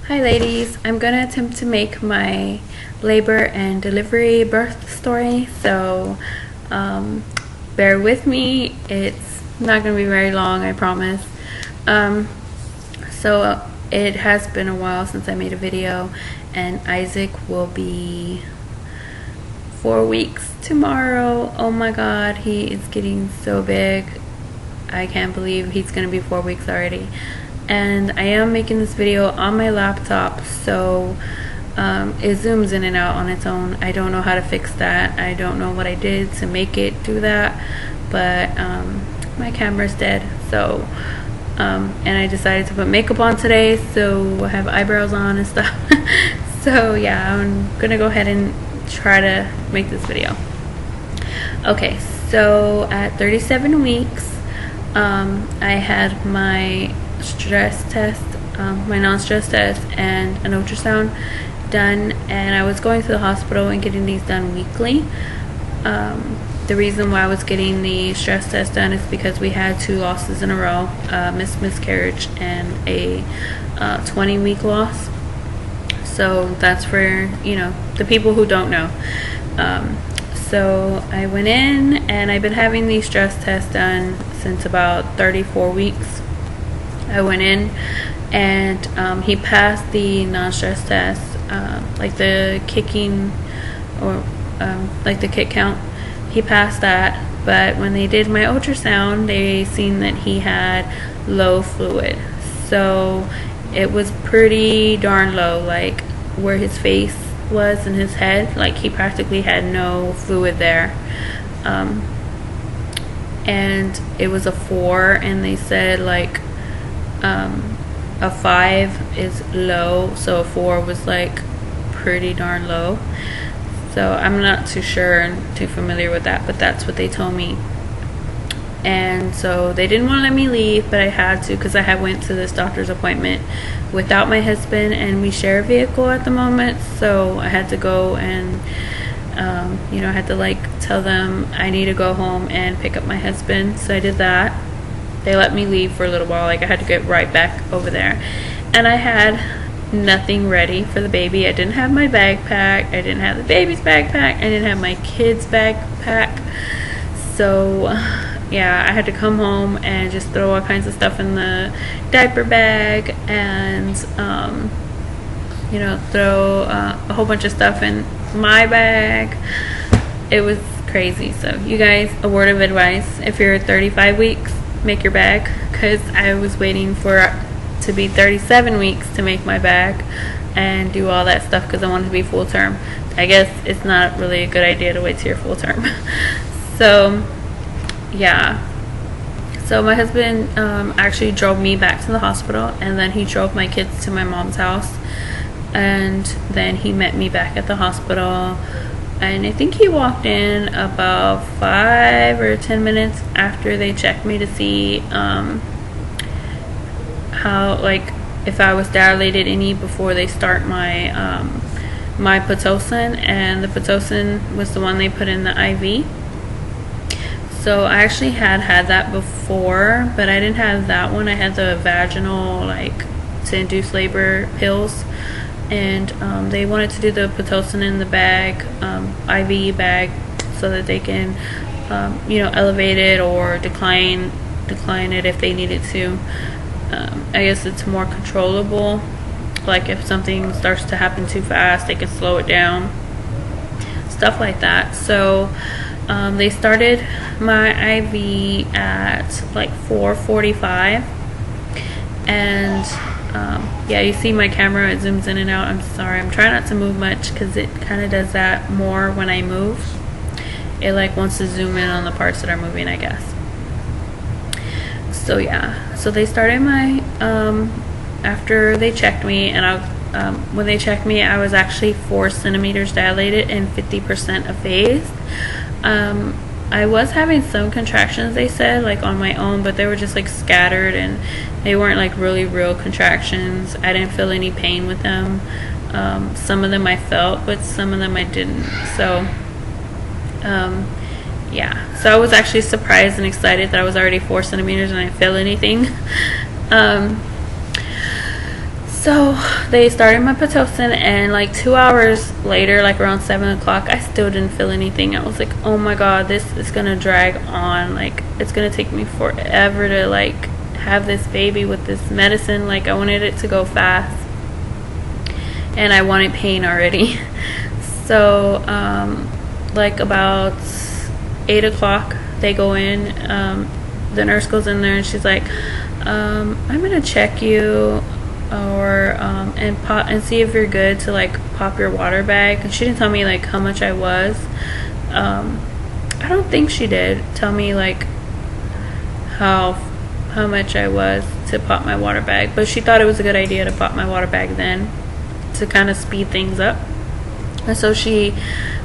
Hi ladies, I'm gonna attempt to make my labor and delivery birth story, so bear with me. It's not gonna be very long, I promise. So it has been a while since I made a video, and Isaac will be 4 weeks tomorrow. Oh my god, he is getting so big. I can't believe he's gonna be 4 weeks already. And I am making this video on my laptop, so it zooms in and out on its own. I don't know how to fix that. I don't know what I did to make it do that, but my camera's dead, so and I decided to put makeup on today, so I have eyebrows on and stuff. So yeah, I'm gonna go ahead and try to make this video. Okay, so at 37 weeks I had my stress test, my non-stress test, and an ultrasound done, and I was going to the hospital and getting these done weekly. The reason why I was getting the stress test done is because we had 2 losses in a row, miscarriage and a 20-week loss. So that's for, you know, the people who don't know. So I went in, and I've been having these stress tests done since about 34 weeks. I went in, and he passed the non-stress test, like the kicking, or like the kick count. He passed that, but when they did my ultrasound, they seen that he had low fluid. So it was pretty darn low, like where his face was in his head, like he practically had no fluid there. And it was a 4, and they said like a 5 is low, so a 4 was like pretty darn low. So I'm not too sure and too familiar with that, but that's what they told me. And so they didn't want to let me leave, but I had to, because I had went to this doctor's appointment without my husband, and we share a vehicle at the moment, so I had to go and you know, I had to like tell them I need to go home and pick up my husband. So I did that. They let me leave for a little while, like I had to get right back over there, and I had nothing ready for the baby. I didn't have my backpack, I didn't have the baby's backpack, I didn't have my kid's backpack. So yeah, I had to come home and just throw all kinds of stuff in the diaper bag, and you know, throw a whole bunch of stuff in my bag. It was crazy. So you guys, a word of advice: if you're 35 weeks, make your bag, because I was waiting for to be 37 weeks to make my bag and do all that stuff, because I wanted to be full term. I guess it's not really a good idea to wait till you're full term. So yeah, so my husband actually drove me back to the hospital, and then he drove my kids to my mom's house, and then he met me back at the hospital. And I think he walked in about 5 or 10 minutes after they checked me to see how, like, if I was dilated any before they start my my Pitocin. And the Pitocin was the one they put in the IV. So I actually had that before, but I didn't have that one. I had the vaginal, like, to induce labor pills. And they wanted to do the Pitocin in the bag, IV bag, so that they can, you know, elevate it or decline it if they needed to. I guess it's more controllable. Like if something starts to happen too fast, they can slow it down, stuff like that. So they started my IV at like 4:45, and yeah, you see my camera, it zooms in and out. I'm sorry, I'm trying not to move much, because it kind of does that more when I move. It like wants to zoom in on the parts that are moving, I guess. So yeah, so they started my after they checked me, and when they checked me, I was actually 4 centimeters dilated and 50% effaced. I was having some contractions, they said, like on my own, but they were just like scattered, and they weren't like really real contractions. I didn't feel any pain with them. Some of them I felt, but some of them I didn't. So yeah, so I was actually surprised and excited that I was already 4 centimeters and I didn't feel anything. So they started my Pitocin, and like 2 hours later, like around 7 o'clock, I still didn't feel anything. I was like, oh my god, this is gonna drag on. Like, it's gonna take me forever to like have this baby with this medicine. Like, I wanted it to go fast, and I wanted pain already. So like about 8 o'clock, they go in. The nurse goes in there and she's like, I'm gonna check you, or and see if you're good to like pop your water bag. And she didn't tell me like how much I was. I don't think she did tell me like how much I was to pop my water bag, but she thought it was a good idea to pop my water bag then, to kind of speed things up. And so she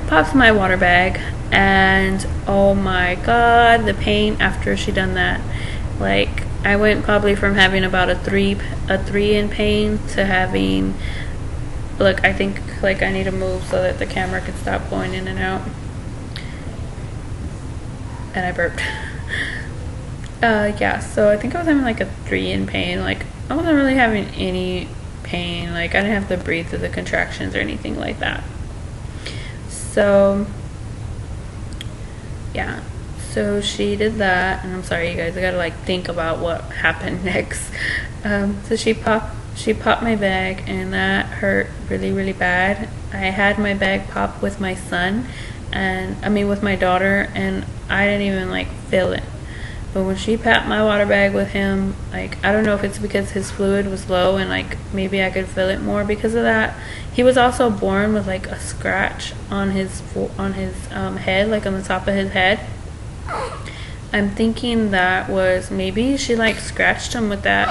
pops my water bag, and oh my god, the pain after she done that. Like, I went probably from having about a three in pain to having, look, I think like I need to move so that the camera can stop going in and out. And I burped. Yeah, so I think I was having like a 3 in pain. Like, I wasn't really having any pain. Like, I didn't have to breathe through the contractions or anything like that. So yeah, so she did that, and I'm sorry you guys, I gotta like think about what happened next. So she popped my bag, and that hurt really, really bad. I had my bag pop with my son, and I mean with my daughter, and I didn't even like feel it. But when she popped my water bag with him, like, I don't know if it's because his fluid was low and like maybe I could feel it more because of that. He was also born with like a scratch on his head, like on the top of his head. I'm thinking that was maybe she like scratched him with that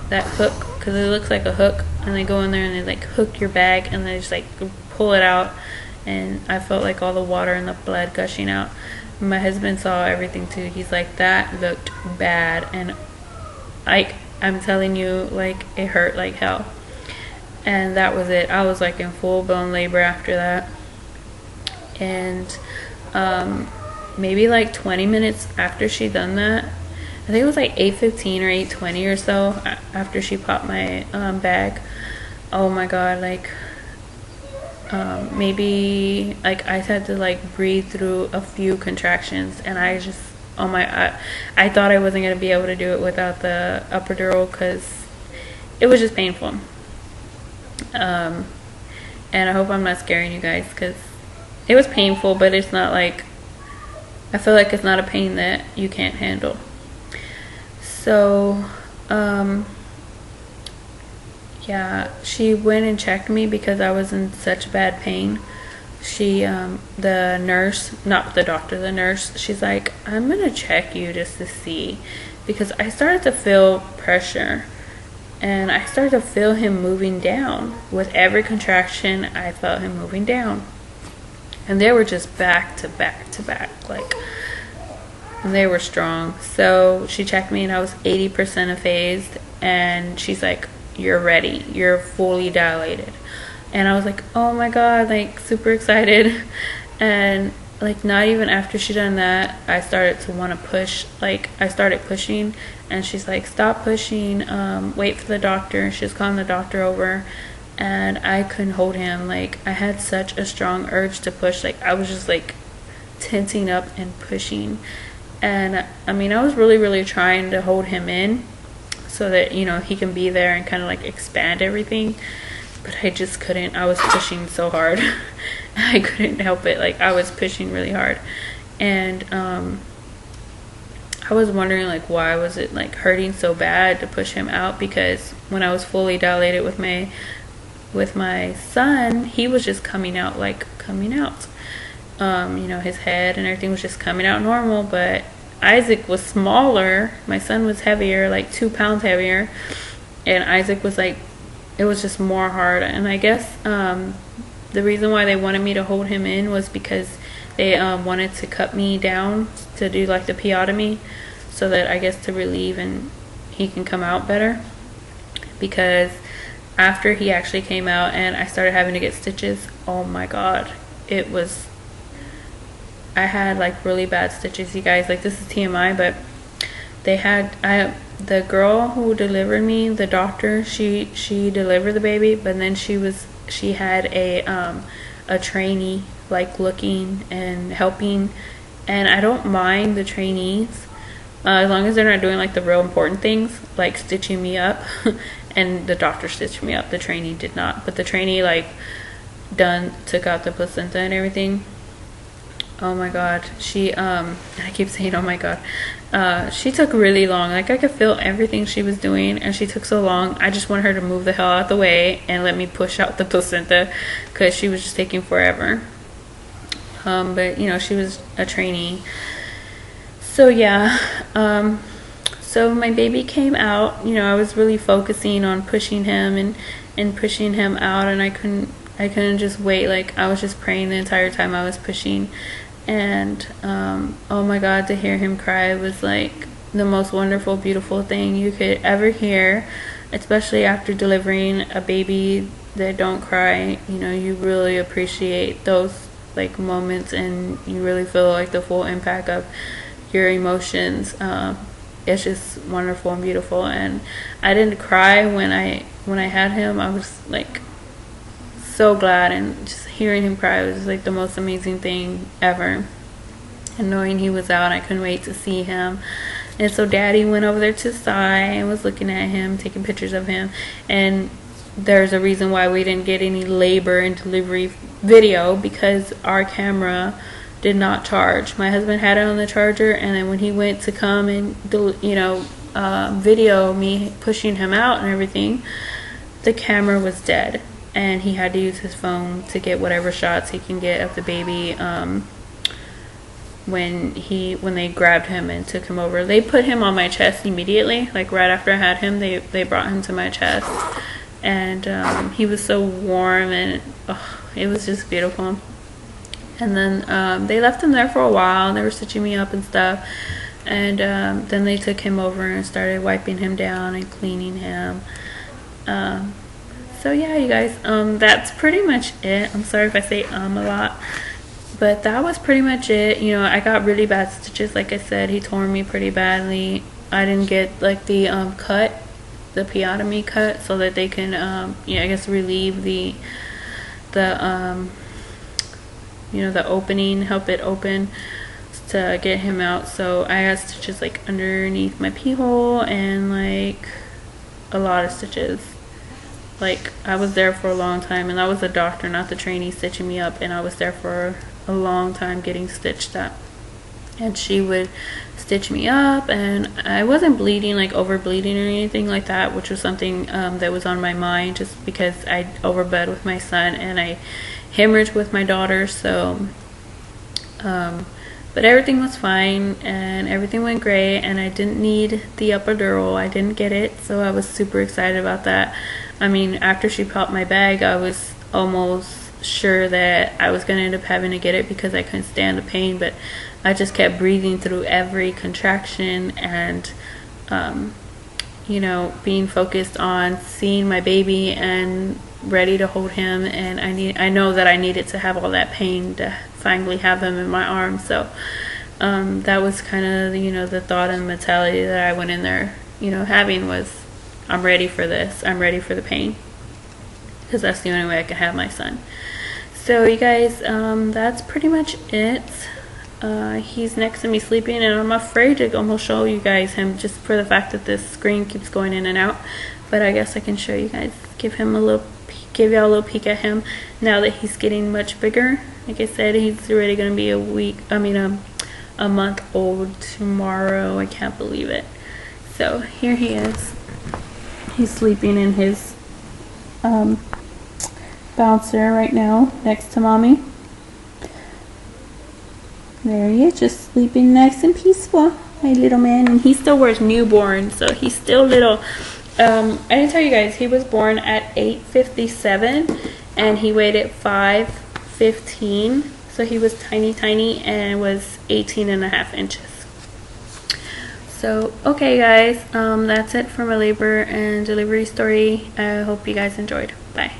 hook, because it looks like a hook, and they go in there and they like hook your bag and they just like pull it out, and I felt like all the water and the blood gushing out. My husband saw everything too. He's like, that looked bad, and like, I'm telling you, like, it hurt like hell. And that was it. I was like in full-blown labor after that. And maybe like 20 minutes after she done that, I think it was like 8:15 or 8:20 or so, after she popped my bag. Oh my god, like, maybe like I had to like breathe through a few contractions, and I just, oh my, I thought I wasn't gonna be able to do it without the epidural, because it was just painful. And I hope I'm not scaring you guys, because it was painful, but it's not like, I feel like it's not a pain that you can't handle. So yeah, she went and checked me because I was in such bad pain. She, the nurse, not the doctor, the nurse, she's like, I'm gonna check you just to see, because I started to feel pressure, and I started to feel him moving down. With every contraction, I felt him moving down, and they were just back to back to back, like, and they were strong. So she checked me, and I was 80% aphased, and she's like, you're ready, you're fully dilated. And I was like, oh my god, like super excited. And like, not even after she done that, I started to want to push. Like, I started pushing, and she's like, stop pushing, wait for the doctor. She was calling the doctor over, and I couldn't hold him. Like, I had such a strong urge to push. Like, I was just like tensing up and pushing. And I mean, I was really, really trying to hold him in so that, you know, he can be there and kind of like expand everything, but I just couldn't. I was pushing so hard. I couldn't help it. Like, I was pushing really hard, and I was wondering, like, why was it like hurting so bad to push him out, because when I was fully dilated with my son, he was just coming out, like coming out. You know, his head and everything was just coming out normal, but Isaac was smaller. My son was heavier, like 2 pounds heavier, and Isaac was like, it was just more hard. And I guess the reason why they wanted me to hold him in was because they wanted to cut me down to do like the pyotomy, so that, I guess, to relieve and he can come out better. Because after he actually came out and I started having to get stitches, oh my god, it was, I had like really bad stitches, you guys. Like, this is TMI, but they had, the girl who delivered me, the doctor, she delivered the baby, but then she had a trainee like looking and helping, and I don't mind the trainees as long as they're not doing like the real important things like stitching me up. And the doctor stitched me up, the trainee did not, but the trainee like took out the placenta and everything. Oh my god, I keep saying oh my god, she took really long. Like I could feel everything she was doing, and she took so long. I just want her to move the hell out the way and let me push out the placenta, because she was just taking forever. But you know, she was a trainee. So yeah, so my baby came out. You know, I was really focusing on pushing him and pushing him out, and I couldn't just wait. Like I was just praying the entire time I was pushing. And oh my god, to hear him cry was like the most wonderful, beautiful thing you could ever hear, especially after delivering a baby that don't cry. You know, you really appreciate those like moments, and you really feel like the full impact of your emotions. It's just wonderful and beautiful. And I didn't cry when I had him. I was like so glad, and just hearing him cry was like the most amazing thing ever. And knowing he was out, I couldn't wait to see him. And so Daddy went over there to Sai and was looking at him, taking pictures of him. And there's a reason why we didn't get any labor and delivery video, because our camera did not charge. My husband had it on the charger, and then when he went to come and video me pushing him out and everything, the camera was dead, and he had to use his phone to get whatever shots he can get of the baby. When they grabbed him and took him over, they put him on my chest immediately. Like right after I had him, they brought him to my chest, and he was so warm, and it was just beautiful. And then they left him there for a while, and they were stitching me up and stuff. And then they took him over and started wiping him down and cleaning him. So yeah, you guys, that's pretty much it. I'm sorry if I say a lot, but that was pretty much it. You know, I got really bad stitches. Like I said, he tore me pretty badly. I didn't get like the cut, the pyotomy cut, so that they can I guess relieve the the opening, help it open to get him out. So I had stitches like underneath my pee hole, and like a lot of stitches. Like I was there for a long time, and that was the doctor, not the trainee, stitching me up, and I was there for a long time getting stitched up. And she would stitch me up, and I wasn't bleeding, like over bleeding or anything like that, which was something that was on my mind, just because I overbled with my son and I hemorrhaged with my daughter. So but everything was fine, and everything went great, and I didn't need the epidural. I didn't get it, so I was super excited about that. I mean, after she popped my bag, I was almost sure that I was going to end up having to get it, because I couldn't stand the pain, but I just kept breathing through every contraction, and being focused on seeing my baby and ready to hold him. And I know that I needed to have all that pain to finally have him in my arms. So that was kind of the thought and mentality that I went in there having, was I'm ready for this. I'm ready for the pain, because that's the only way I can have my son. So you guys, that's pretty much it. He's next to me sleeping, and I'm afraid to almost show you guys him, just for the fact that this screen keeps going in and out. But I guess I can show you guys, give y'all a little peek at him now that he's getting much bigger. Like I said, he's already going to be a month old tomorrow. I can't believe it. So here he is. He's sleeping in his bouncer right now next to mommy. There he is, just sleeping nice and peaceful, my little man. And he still wears newborn, so he's still little. I didn't tell you guys, he was born at 8:57, and he weighed at 5'15", so he was tiny, and was 18.5 inches. So okay guys, that's it for my labor and delivery story. I hope you guys enjoyed. Bye.